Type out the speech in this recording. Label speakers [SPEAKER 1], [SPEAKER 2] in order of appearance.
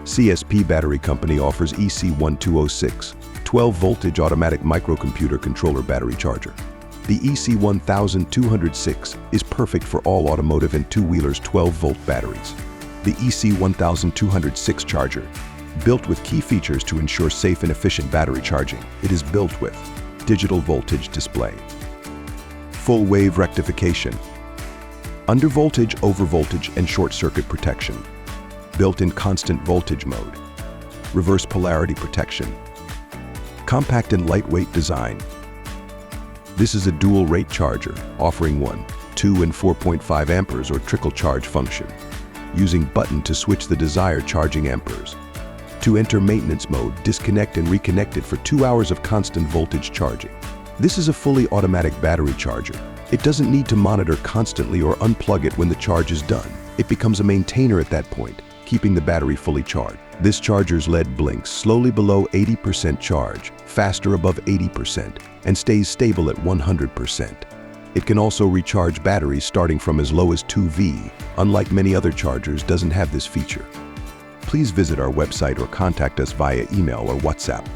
[SPEAKER 1] CSP Battery Company offers EC1206, 12-voltage automatic microcomputer controller battery charger. The EC1206 is perfect for all automotive and two-wheelers 12-volt batteries. The EC1206 charger, built with key features to ensure safe and efficient battery charging. It is built with digital voltage display, full wave rectification, under voltage, over voltage, and short circuit protection, built-in constant voltage mode, reverse polarity protection, compact and lightweight design. This is a dual rate charger offering 1, 2 and 4.5 amperes or trickle charge function, using button to switch the desired charging amperes. To enter maintenance mode, disconnect and reconnect it for 2 hours of constant voltage charging. This is a fully automatic battery charger. It doesn't need to monitor constantly or unplug it when the charge is done. It becomes a maintainer at that point, keeping the battery fully charged. This charger's LED blinks slowly below 80% charge, faster above 80%, and stays stable at 100%. It can also recharge batteries starting from as low as 2V. Unlike many other chargers, doesn't have this feature. Please visit our website or contact us via email or WhatsApp.